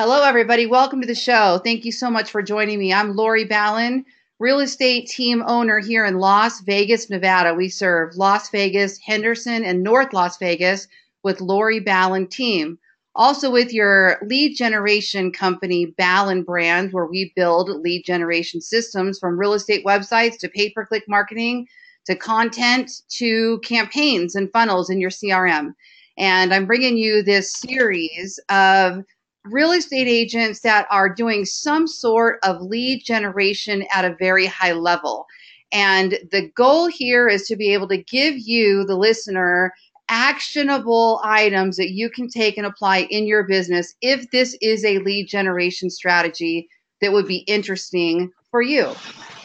Hello, everybody. Welcome to the show. Thank you so much for joining me. I'm Lori Ballen, real estate team owner here in Las Vegas, Nevada. We serve Las Vegas, Henderson, and North Las Vegas with Lori Ballen team. Also with your lead generation company, Ballen Brand, where we build lead generation systems from real estate websites to pay-per-click marketing to content to campaigns and funnels in your CRM. And I'm bringing you this series of real estate agents that are doing some sort of lead generation at a very high level. And the goal here is to be able to give you, the listener, actionable items that you can take and apply in your business if this is a lead generation strategy that would be interesting for you.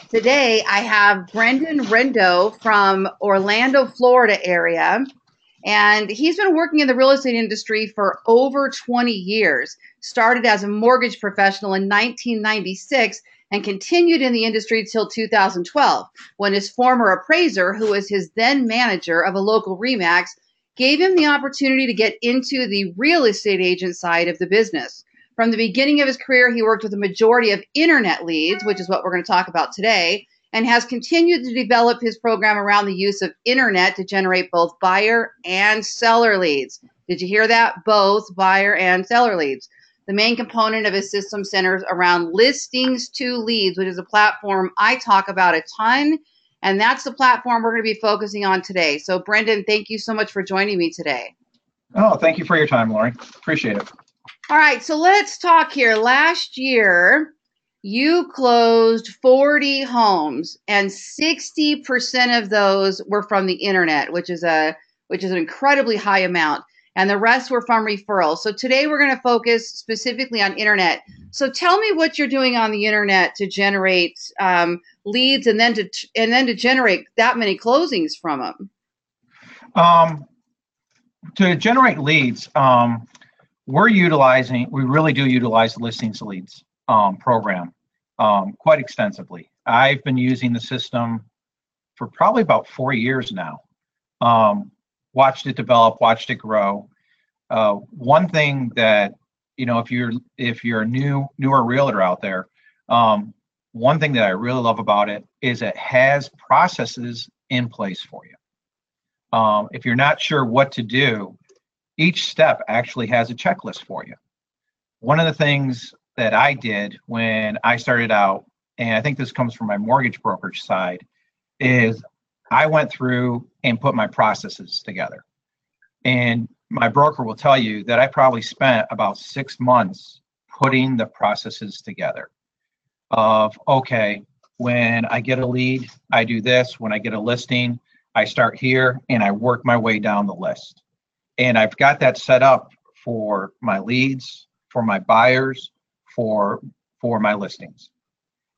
Today, I have Brendan Rendo from Orlando, Florida area. And he's been working in the real estate industry for over 20 years. Started as a mortgage professional in 1996 and continued in the industry till 2012, when his former appraiser, who was his then manager of a local RE/MAX, gave him the opportunity to get into the real estate agent side of the business. From the beginning of his career, he worked with a majority of internet leads, which is what we're going to talk about today, and has continued to develop his program around the use of internet to generate both buyer and seller leads. Did you hear that? Both buyer and seller leads. The main component of his system centers around listings to leads, which is a platform I talk about a ton, and that's the platform we're going to be focusing on today. So, Brendan, thank you so much for joining me today. Oh, thank you for your time, Lori. Appreciate it. All right, so let's talk here. Last year, you closed 40 homes, and 60% of those were from the internet, which is an incredibly high amount, and the rest were from referrals. So today we're going to focus specifically on internet. So tell me what you're doing on the internet to generate leads, and then to generate that many closings from them. To generate leads, we really do utilize the listings to leads program quite extensively. I've been using the system for probably about 4 years now. Watched it develop, watched it grow. One thing that, if you're a newer realtor out there, one thing that I really love about it is it has processes in place for you. If you're not sure what to do, each step actually has a checklist for you. One of the things that I did when I started out, and I think this comes from my mortgage brokerage side, is I went through and put my processes together. And my broker will tell you that I probably spent about 6 months putting the processes together of, okay, when I get a lead, I do this. When I get a listing, I start here and I work my way down the list. And I've got that set up for my leads, for my buyers, for my listings.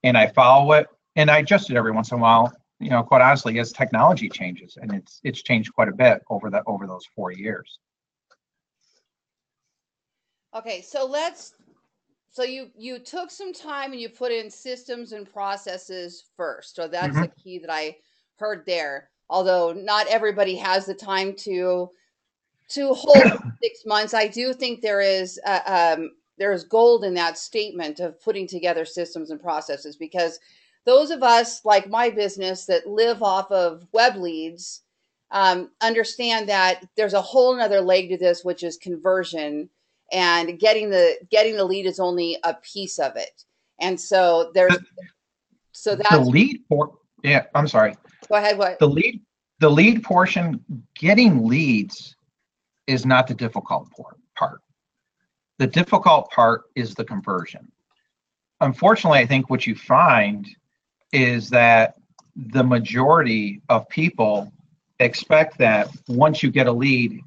And I follow it, and I adjust it every once in a while, quite honestly, as technology changes. And it's changed quite a bit over those 4 years. Okay, so you took some time and you put in systems and processes first. So that's the key that I heard there. Although not everybody has the time to hold 6 months, I do think there is gold in that statement of putting together systems and processes, because those of us, like my business, that live off of web leads, understand that there's a whole nother leg to this, which is conversion, and getting the lead is only a piece of it. And so that's the lead. Yeah, I'm sorry. Go ahead. What? The lead portion, getting leads, is not the difficult part. The difficult part is the conversion. Unfortunately, I think what you find is that the majority of people expect that once you get a lead,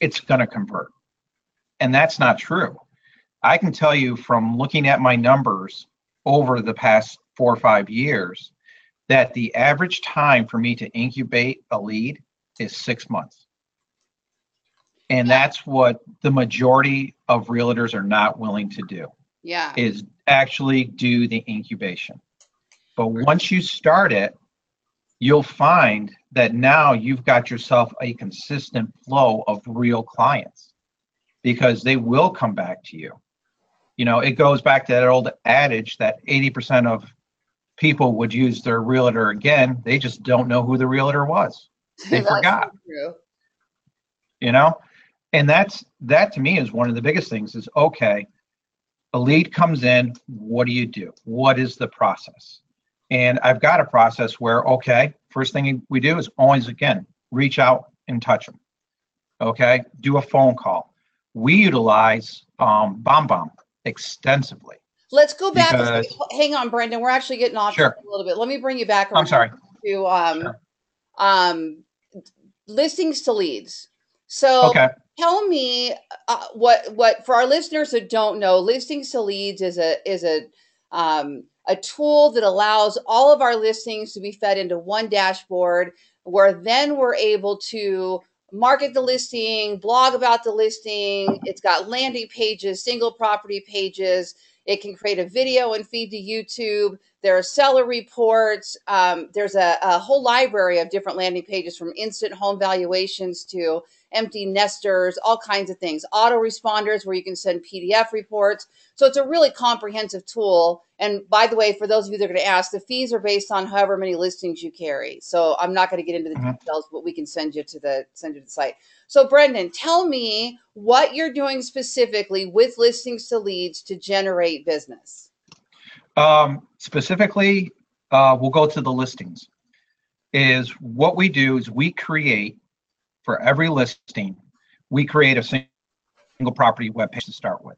it's going to convert. And that's not true. I can tell you from looking at my numbers over the past 4 or 5 years that the average time for me to incubate a lead is 6 months. And that's what the majority of realtors are not willing to do. Yeah. Is actually do the incubation. But once you start it, you'll find that now you've got yourself a consistent flow of real clients, because they will come back to you. You know, it goes back to that old adage that 80% of people would use their realtor again. They just don't know who the realtor was. They forgot. True. You know, and that to me is one of the biggest things is, okay, a lead comes in, what do you do? What is the process? And I've got a process where, okay, first thing we do is always, again, reach out and touch them. Okay, do a phone call. We utilize BombBomb extensively. Let's go back. Hang on, Brendan. We're actually getting off a little bit. Let me bring you back around. I'm sorry. To listings to leads. So tell me what for our listeners who don't know, listings to leads is a tool that allows all of our listings to be fed into one dashboard, where then we're able to market the listing, blog about the listing. It's got landing pages, single property pages. It can create a video and feed to YouTube. There are seller reports. There's a whole library of different landing pages, from instant home valuations to empty nesters, all kinds of things. Autoresponders where you can send PDF reports. So it's a really comprehensive tool. And by the way, for those of you that are going to ask, the fees are based on however many listings you carry. So I'm not going to get into the details, but we can send you to the site. So Brendan, tell me what you're doing specifically with listings to leads to generate business. Specifically, we'll go to the listings. Is what we do is we create, for every listing, we create a single property web page to start with.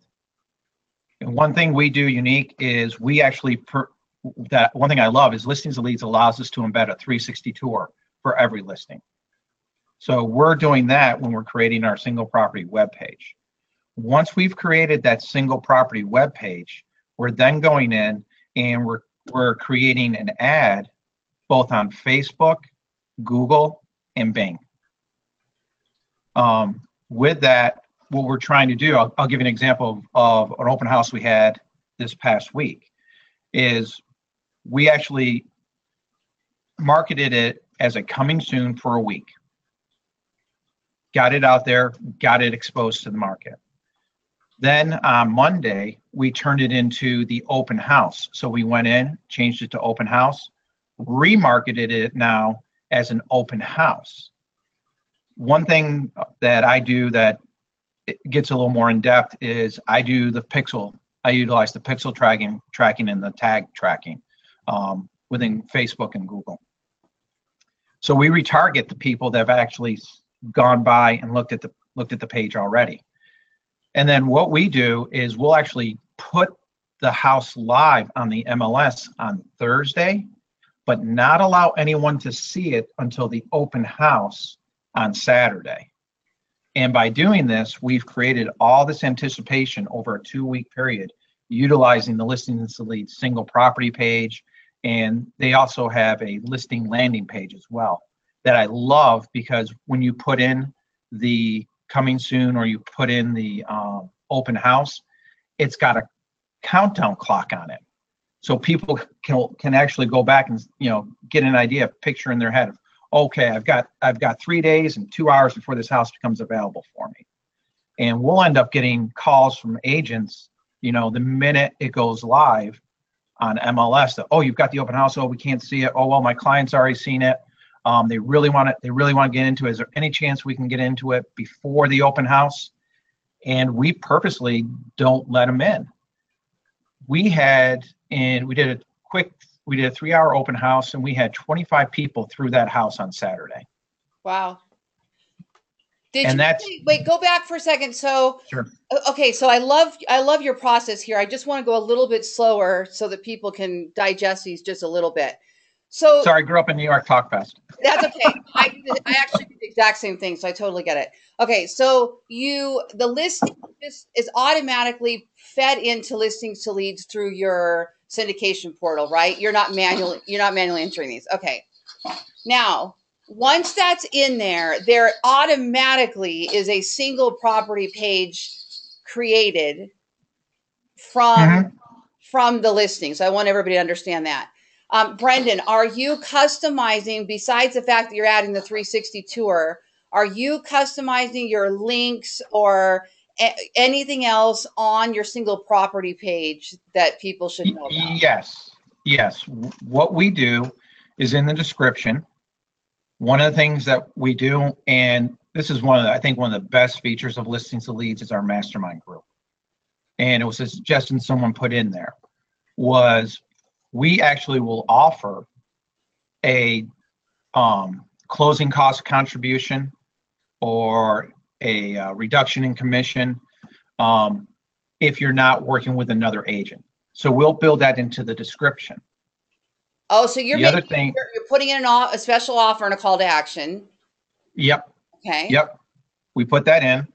And one thing we do unique is we actually, one thing I love is listings to leads allows us to embed a 360 tour for every listing. So we're doing that when we're creating our single property web page. Once we've created that single property web page, we're then going in and we're creating an ad both on Facebook, Google, and Bing. With that, what we're trying to do, I'll give you an example of an open house we had this past week, is we actually marketed it as a coming soon for a week. Got it out there, got it exposed to the market. Then on Monday, we turned it into the open house. So we went in, changed it to open house, remarketed it now as an open house. One thing that I do that it gets a little more in depth is I do the pixel. I utilize the pixel tracking and the tag tracking within Facebook and Google. So we retarget the people that have actually gone by and looked at the page already. And then what we do is we'll actually put the house live on the MLS on Thursday, but not allow anyone to see it until the open house on Saturday. And by doing this, we've created all this anticipation over a 2-week period, utilizing the listings to lead single property page. And they also have a listing landing page as well that I love, because when you put in the coming soon or you put in the open house, it's got a countdown clock on it. So people can actually go back and, you know, get an idea, picture in their head of, okay, I've got 3 days and 2 hours before this house becomes available for me. And we'll end up getting calls from agents, you know, the minute it goes live on MLS that, oh, you've got the open house. Oh, we can't see it. Oh, well, my client's already seen it. They really want it. They really want to get into it. Is there any chance we can get into it before the open house? And we purposely don't let them in. We did a 3-hour open house, and we had 25 people through that house on Saturday. Wow. Wait, go back for a second. So, sure. Okay. So I love your process here. I just want to go a little bit slower so that people can digest these just a little bit. So sorry, I grew up in New York, talk fast. That's okay. I actually do the exact same thing, so I totally get it. Okay, so the listing is automatically fed into listings to leads through your syndication portal, right? You're not manually entering these. Okay. Now, once that's in there automatically is a single property page created from the listing. So I want everybody to understand that. Brendan, are you customizing, besides the fact that you're adding the 360 tour, are you customizing your links or anything else on your single property page that people should know about? Yes. What we do is in the description. One of the things that we do, and this is I think one of the best features of Listings to Leads, is our mastermind group. And it was a suggestion someone put in there, was we actually will offer a closing cost contribution or a reduction in commission if you're not working with another agent. So we'll build that into the description. Oh, so you're putting in a special offer and a call to action. Yep. Okay. Yep. We put that in.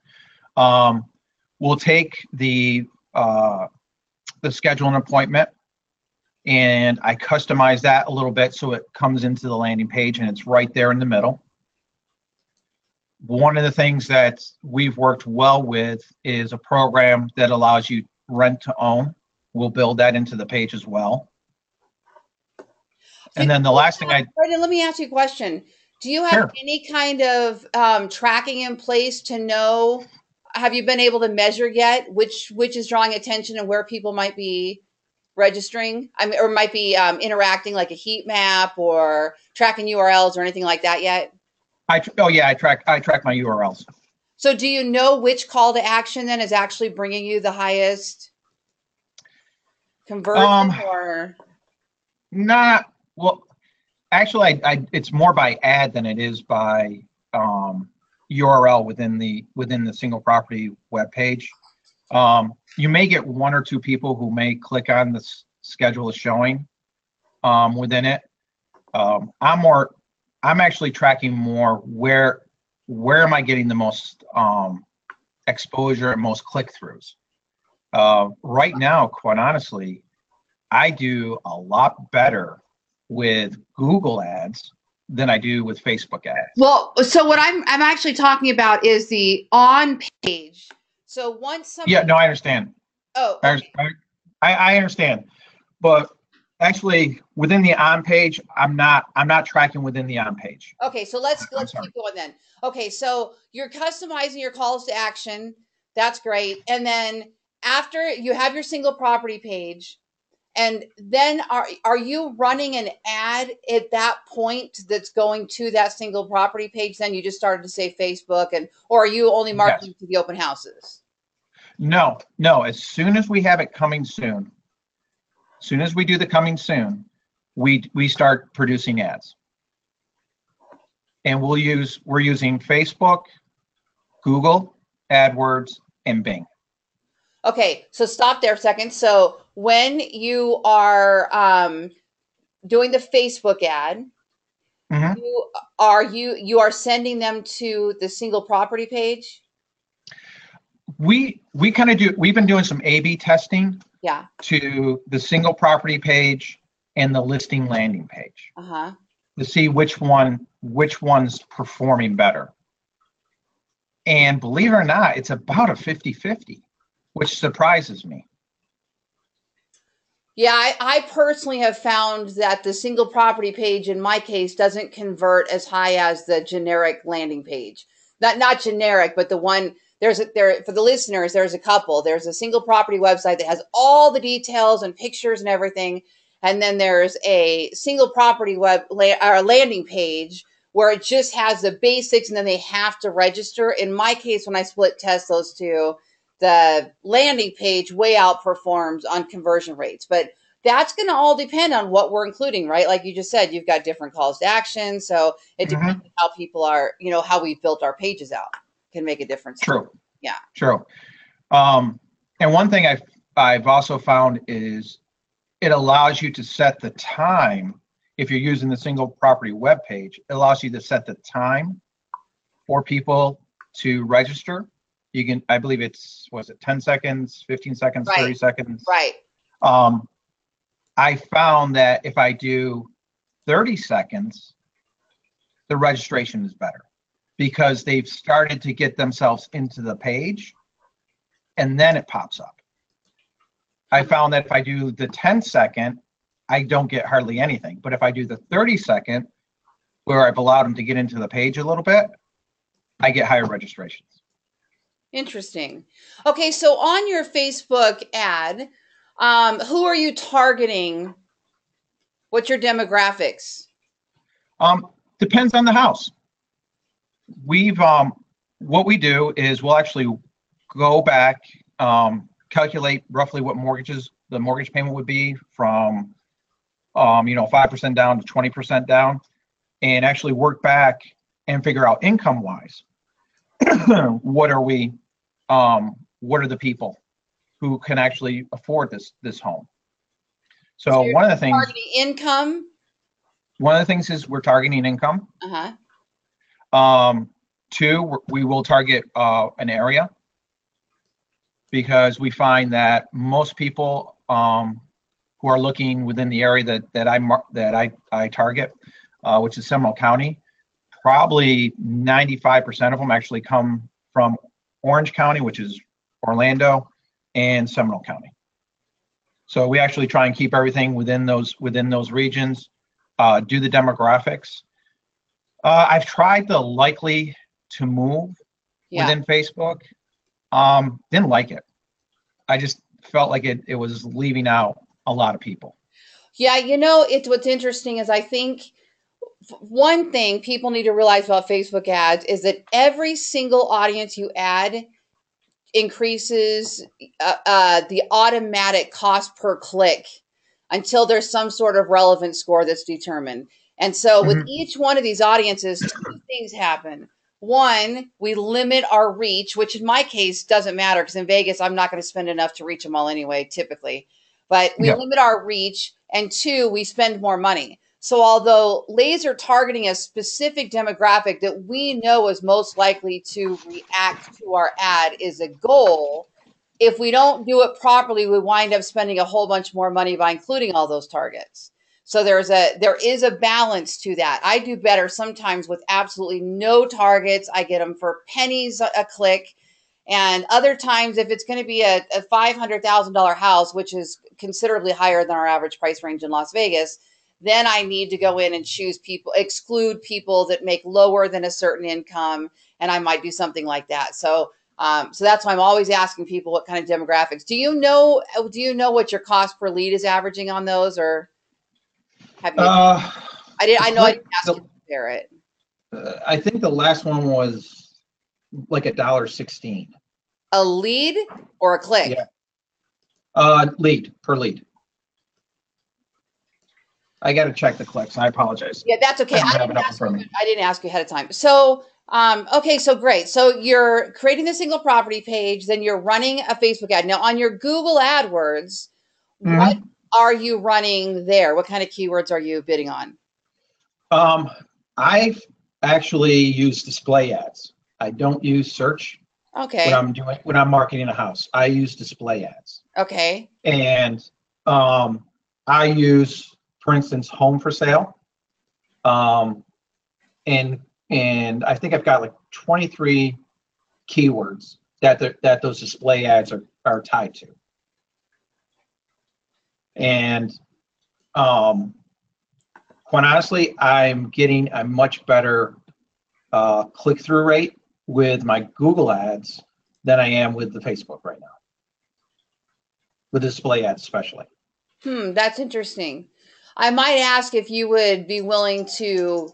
We'll take the schedule an appointment, and I customize that a little bit so it comes into the landing page and it's right there in the middle. One of the things that we've worked well with is a program that allows you rent to own. We'll build that into the page as well. And then the last thing Brendan, let me ask you a question. Do you have any kind of tracking in place to know, have you been able to measure yet which is drawing attention and where people might be registering? I mean, or might be interacting, like a heat map or tracking URLs or anything like that yet? I track my URLs. So do you know which call to action then is actually bringing you the highest conversion or? Not, well, actually, it's more by ad than it is by URL within the single property web page. You may get one or two people who may click on the schedule of showing within it. I'm actually tracking more where am I getting the most exposure and most click-throughs. Right now, quite honestly, I do a lot better with Google ads than I do with Facebook ads. Well, so what I'm actually talking about is the on page. So once somebody... Yeah, no, I understand. Oh, okay. I understand, but actually within the on page, I'm not tracking within the on page. Okay, so let's keep going then. Okay, so you're customizing your calls to action. That's great. And then after you have your single property page, and then are you running an ad at that point that's going to that single property page? Then you just started to say Facebook, or are you only marketing to the open houses? No. As soon as we have it coming soon, as soon as we do the coming soon, we start producing ads. And we're using Facebook, Google, AdWords, and Bing. Okay, so stop there a second. So when you are doing the Facebook ad, you are sending them to the single property page? We kind of do. We've been doing some A/B testing. Yeah. To the single property page and the listing landing page. To see which one's performing better. And believe it or not, it's about a 50-50, which surprises me. Yeah, I personally have found that the single property page, in my case, doesn't convert as high as the generic landing page. Not generic, but the one, for the listeners, there's a couple. There's a single property website that has all the details and pictures and everything. And then there's a single property landing page where it just has the basics and then they have to register. In my case, when I split test those two, the landing page way outperforms on conversion rates. But that's going to all depend on what we're including, right? Like you just said, you've got different calls to action. So it depends on how people are, how we've built our pages out can make a difference. True. Yeah. True. And one thing I've also found is it allows you to set the time. If you're using the single property web page, it allows you to set the time for people to register. You can, I believe it's, 10 seconds, 15 seconds, right. 30 seconds. Right. I found that if I do 30 seconds, the registration is better because they've started to get themselves into the page and then it pops up. I found that if I do the 10-second, I don't get hardly anything. But if I do the 30-second, where I've allowed them to get into the page a little bit, I get higher registrations. Interesting. Okay, so on your Facebook ad, who are you targeting? What's your demographics? Depends on the house. We've what we do is we'll actually go back, calculate roughly what the mortgage payment would be from 5% down to 20% down, and actually work back and figure out income wise what are the people who can actually afford this home. So you're one of the things targeting income. One of the things is we're targeting income. Two, we will target an area, because we find that most people who are looking within the area that I target, which is Seminole County, probably 95% of them actually come from Orange County, which is Orlando, and Seminole County. So we actually try and keep everything within those regions. Do the demographics. I've tried the likely to move within Facebook. Didn't like it. I just felt like it was leaving out a lot of people. Yeah, what's interesting is I think one thing people need to realize about Facebook ads is that every single audience you add increases the automatic cost per click until there's some sort of relevant score that's determined. And so with each one of these audiences, two things happen. One, we limit our reach, which in my case doesn't matter, because in Vegas, I'm not going to spend enough to reach them all anyway, typically. But we limit our reach. And two, we spend more money. So although laser targeting a specific demographic that we know is most likely to react to our ad is a goal, if we don't do it properly, we wind up spending a whole bunch more money by including all those targets. So there is a balance to that. I do better sometimes with absolutely no targets. I get them for pennies a click. And other times, if it's going to be a $500,000 house, which is considerably higher than our average price range in Las Vegas, then I need to go in and exclude people that make lower than a certain income, and I might do something like that. So that's why I'm always asking people what kind of demographics. Do you know what your cost per lead is averaging on those, or have you? I didn't ask you to compare it. I think the last one was like $1.16. A lead or a click? Yeah. Lead per lead. I got to check the clicks. I apologize. Yeah, that's okay. I didn't ask you ahead of time. So, okay, so great. So you're creating the single property page, then you're running a Facebook ad. Now, on your Google AdWords, what are you running there? What kind of keywords are you bidding on? I've actually used display ads. I don't use search. Okay. When I'm marketing a house, I use display ads. Okay. And I use, for instance, home for sale. And I think I've got like 23 keywords that those display ads are tied to. And quite honestly, I'm getting a much better click-through rate with my Google ads than I am with the Facebook right now, with display ads especially. That's interesting. I might ask if you would be willing to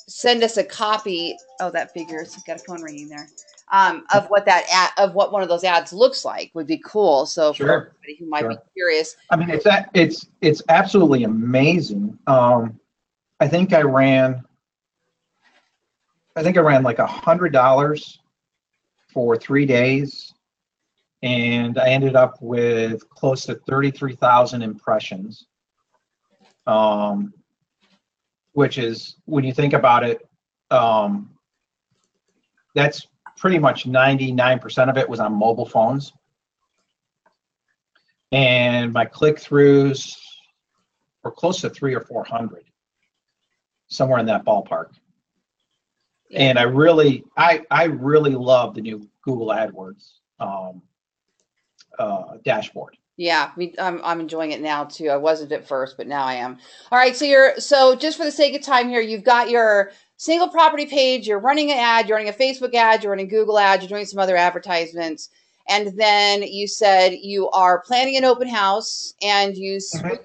send us a copy. Oh, that figures. Got a phone ringing there. Of what one of those ads looks like would be cool. So for everybody who might be curious, I mean, it's absolutely amazing. I think I ran like $100 for 3 days, and I ended up with close to 33,000 impressions. Which is, when you think about it, that's pretty much 99% of it was on mobile phones. And my click-throughs were close to 300 or 400, somewhere in that ballpark. Yeah. And I really love the new Google AdWords dashboard. Yeah, I'm enjoying it now too. I wasn't at first, but now I am. All right, so just for the sake of time here, you've got your single property page, you're running an ad, you're running a Facebook ad, you're running Google ads, you're doing some other advertisements. And then you said you are planning an open house and you switch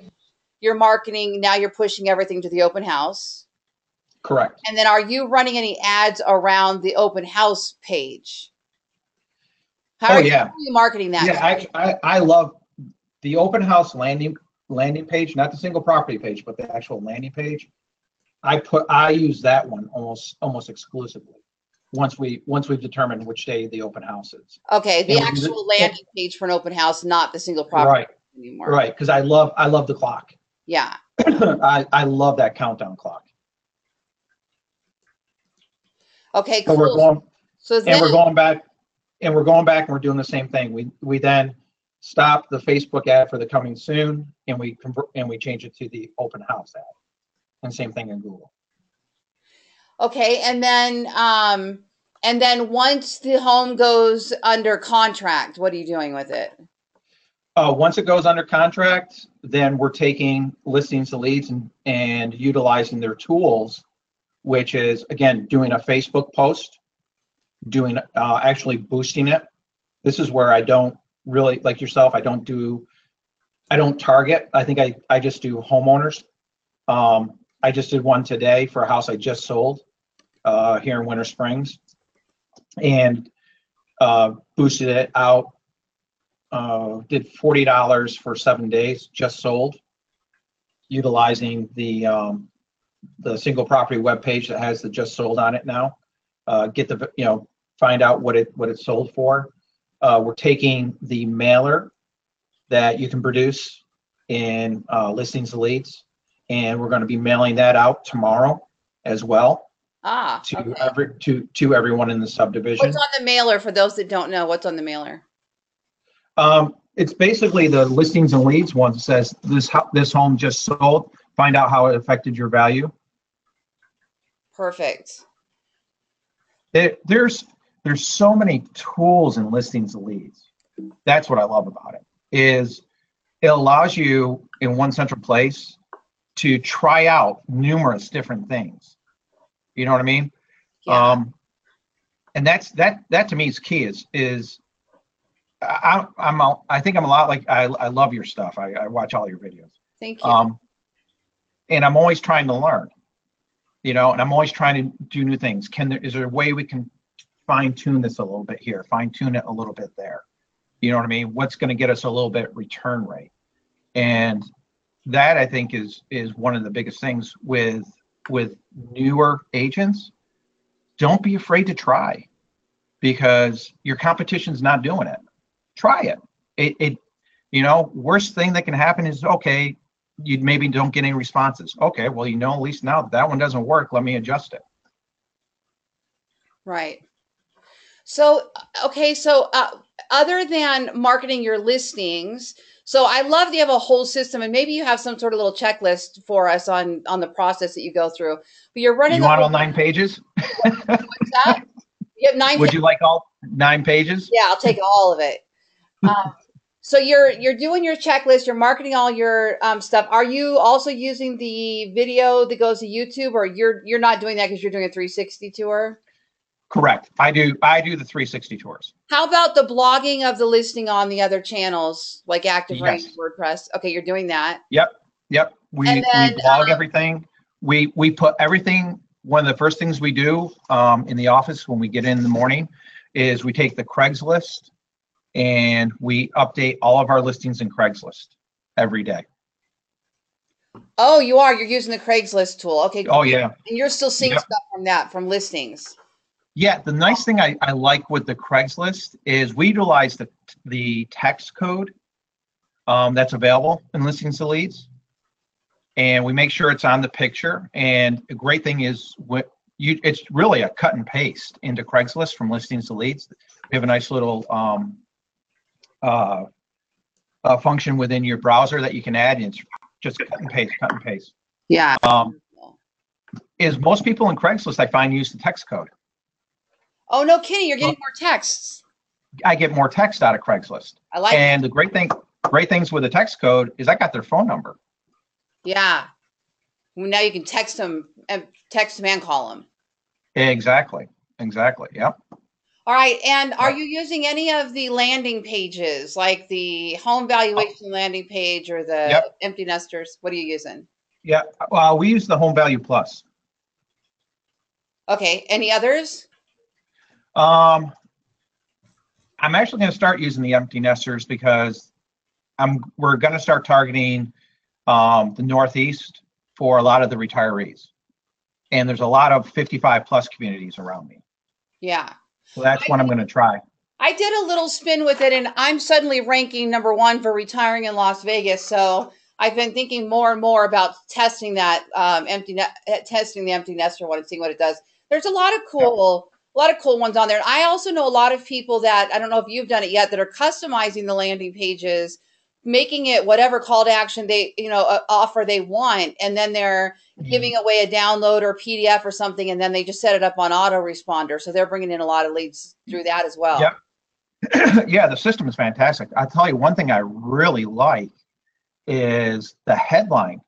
your marketing. Now you're pushing everything to the open house. Correct. And then are you running any ads around the open house page? How are you marketing that? Yeah, I love the open house landing page, not the single property page, but the actual landing page. I use that one almost exclusively once we've determined which day the open house is. Okay, the actual landing page for an open house, not the single property anymore. Right, because I love the clock. Yeah. I love that countdown clock. Okay, cool. We're going back and we're doing the same thing. We then stop the Facebook ad for the coming soon, and we change it to the open house ad, and same thing in Google. Okay, and then once the home goes under contract, what are you doing with it? Once it goes under contract, then we're taking listings to leads and utilizing their tools, which is, again, doing a Facebook post, doing actually boosting it. This is where I don't really, like yourself, I don't target. I think I just do homeowners. I just did one today for a house I just sold here in Winter Springs, and boosted it out. Did $40 for 7 days, just sold, utilizing the single property webpage that has the just sold on it now. Find out what it sold for. We're taking the mailer that you can produce in listings to leads, and we're going to be mailing that out tomorrow as well. To everyone in the subdivision. What's on the mailer for those that don't know? What's on the mailer? It's basically the listings and leads one that says this home just sold. Find out how it affected your value. Perfect. There's so many tools in listings and leads. That's what I love about it. Is it allows you in one central place to try out numerous different things. You know what I mean? Yeah. And that to me is key. I think I'm a lot like I love your stuff. I watch all your videos. Thank you. And I'm always trying to learn, and I'm always trying to do new things. Is there a way we can fine tune this a little bit here, fine tune it a little bit there? You know what I mean? What's going to get us a little bit return rate? And that I think is one of the biggest things with newer agents. Don't be afraid to try, because your competition's not doing it. Try it. Worst thing that can happen is, okay, you maybe don't get any responses. Okay, well, at least now that one doesn't work, let me adjust it. Right. So, okay, other than marketing your listings, so I love that you have a whole system, and maybe you have some sort of little checklist for us on the process that you go through. But you're running. You want all 9 pages? What's that? You have 9. Would you like all 9 pages? Yeah, I'll take all of it. So you're doing your checklist. You're marketing all your stuff. Are you also using the video that goes to YouTube, or you're not doing that because you're doing a 360 tour? Correct. I do the 360 tours. How about the blogging of the listing on the other channels, like Active Range, WordPress? Okay, you're doing that. Yep. We blog everything. We put everything. One of the first things we do in the office when we get in the morning is we take the Craigslist and we update all of our listings in Craigslist every day. Oh, you're using the Craigslist tool. Okay. Oh, yeah. And you're still seeing stuff from listings. Yeah, the nice thing I like with the Craigslist is we utilize the text code that's available in listings to leads, and we make sure it's on the picture. And the great thing is it's really a cut and paste into Craigslist from listings to leads. We have a nice little function within your browser that you can add, and it's just cut and paste. Yeah. Is most people in Craigslist I find use the text code. Oh, no kidding. You're getting more texts. I get more text out of Craigslist. I like and the great things with the text code is I got their phone number. Yeah. Well, now you can text them and call them. Exactly. Exactly. Yep. All right. And are Yep. you using any of the landing pages, like the home Oh, valuation landing page or the yep. empty nesters? What are you using? Yeah. Well, we use the Home Value Plus. Okay. Any others? Um, I'm actually going to start using the empty nesters because we're going to start targeting the Northeast for a lot of the retirees, and there's a lot of 55 plus communities around me. Yeah. So that's what I'm going to try. I did a little spin with it, and I'm suddenly ranking #1 for retiring in Las Vegas. So I've been thinking more and more about testing that testing the empty nester one and seeing what it does. There's Yep. a lot of cool ones on there. And I also know a lot of people that I don't know if you've done it yet that are customizing the landing pages, making it whatever call to action they offer they want, and then they're Mhm. giving away a download or PDF or something, and then they just set it up on autoresponder. So they're bringing in a lot of leads through that as well. Yep. Yeah, the system is fantastic. I'll tell you one thing I really like is the headline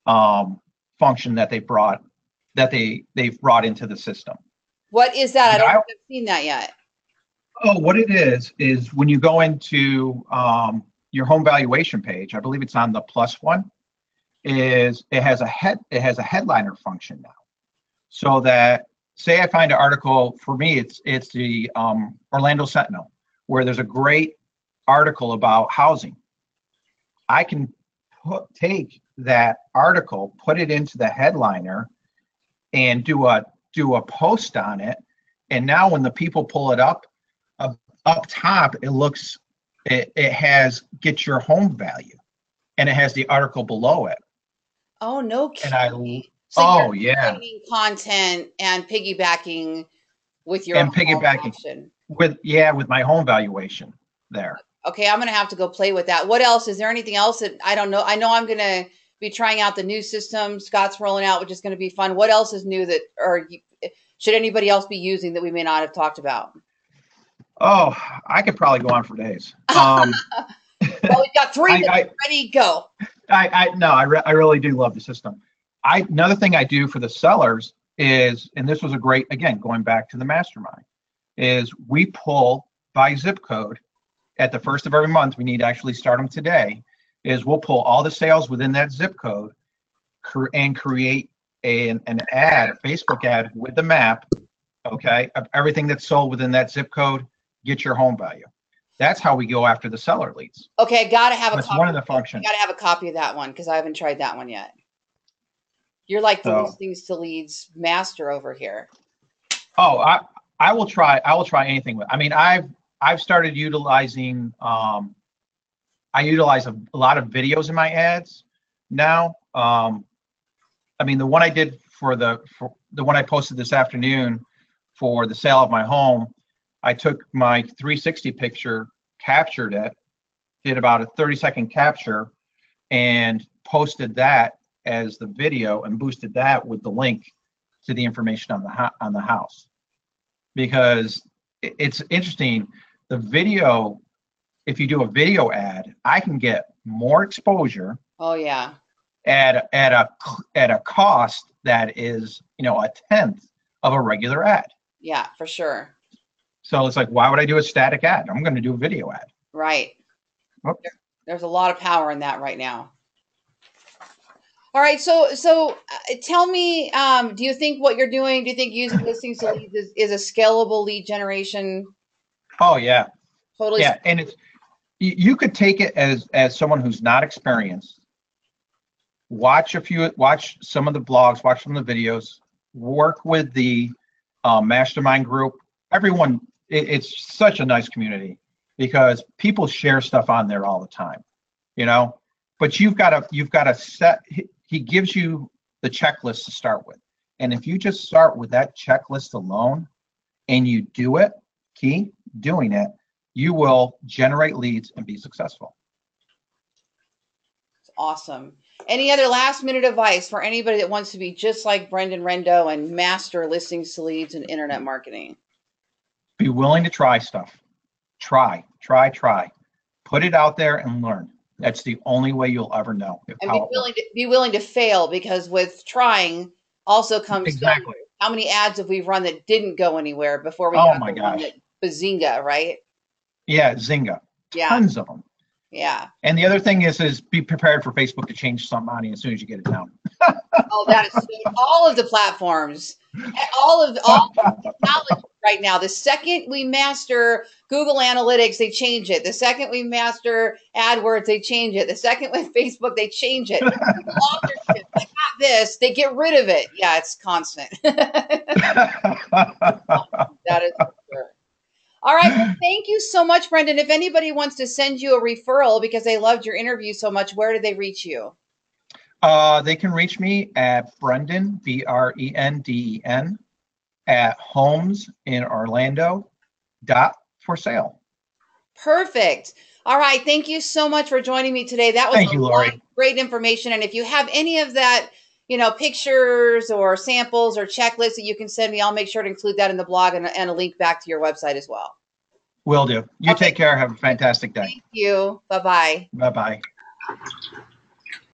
um, function that they've brought into the system. What is that? I And don't think I've seen that yet. what it is when you go into your home valuation page, I believe it's on the plus one, is it has a headliner function now. So that say I find an article, for me it's the Orlando Sentinel, where there's a great article about housing. I can take that article, put it into the headliner, and do a post on it. And now when the people pull it up top, it has get your home value, and it has the article below it. Oh, no And kidding. So you're oh yeah, creating content and piggybacking with your and own piggybacking action. with my home valuation there. Okay, I'm gonna have to go play with that. What else? Is there anything else that I don't know? I know I'm gonna be trying out the new system Scott's rolling out, which is gonna be fun. What else is new that, or should anybody else be using that we may not have talked about? Oh, I could probably go on for days. Well, we've got 3 minutes. I, Ready, go. no, I really do love the system. Another thing I do for the sellers is, and this was a great, again, going back to the mastermind, is we pull by zip code at the first of every month. We need to actually start them today. Is we'll pull all the sales within that zip code and create an ad, a Facebook ad with the map, okay, of everything that's sold within that zip code. Get your home value. That's how we go after the seller leads. Okay, gotta have a That's copy. one of the I functions. gotta have a copy of that one because I haven't tried that one yet. You're like the So, listings to leads master over here. oh, I will try. I will try anything with. I mean, I've started utilizing. I utilize a lot of videos in my ads now. I mean, the one I did for the one I posted this afternoon for the sale of my home, I took my 360 picture, captured it, did about a 30-second capture, and posted that as the video and boosted that with the link to the information on the house. Because it's interesting, the video, if you do a video ad, I can get more exposure Oh yeah. at a cost that is, a tenth of a regular ad. Yeah, for sure. So it's like, why would I do a static ad? I'm going to do a video ad. Right. Oops. There's a lot of power in that right now. All right, tell me, do you think what you're doing, do you think using listings to leads is a scalable lead generation? Oh yeah, Totally. yeah, and it's you could take it as someone who's not experienced. Watch some of the blogs, watch some of the videos, work with the mastermind group. Everyone, it's such a nice community because people share stuff on there all the time, you know. But you've got to set. He gives you the checklist to start with, and if you just start with that checklist alone, and you do it, keep doing it, you will generate leads and be successful. Awesome. Any other last minute advice for anybody that wants to be just like Brendan Rendo and master listings to leads and internet marketing? Be willing to try stuff. Try. Put it out there and learn. That's the only way you'll ever know And how it works. be willing to fail because with trying also comes Exactly. how many ads have we run that didn't go anywhere before we Oh got my the one gosh. that Bazinga, right? Yeah, Zynga. Yeah. Tons of them. Yeah. And the other thing is be prepared for Facebook to change something on you as soon as you get it down. Oh, that is so, all of the platforms, all of technology right now. The second we master Google Analytics, they change it. The second we master AdWords, they change it. The second with Facebook, they change it. Google authorship, they got this, they get rid of it. Yeah, it's constant. That is for sure. All right. Well, thank you so much, Brendan. If anybody wants to send you a referral because they loved your interview so much, where do they reach you? They can reach me at Brendan, Brenden, at homesinOrlando.for-sale. Perfect. All right. Thank you so much for joining me today. That was Thank you, Lori. lot of great information. And if you have any of that, pictures or samples or checklists that you can send me, I'll make sure to include that in the blog and a link back to your website as well. Will do. You Okay. take care. Have a fantastic day. Thank you. Bye-bye. Bye-bye.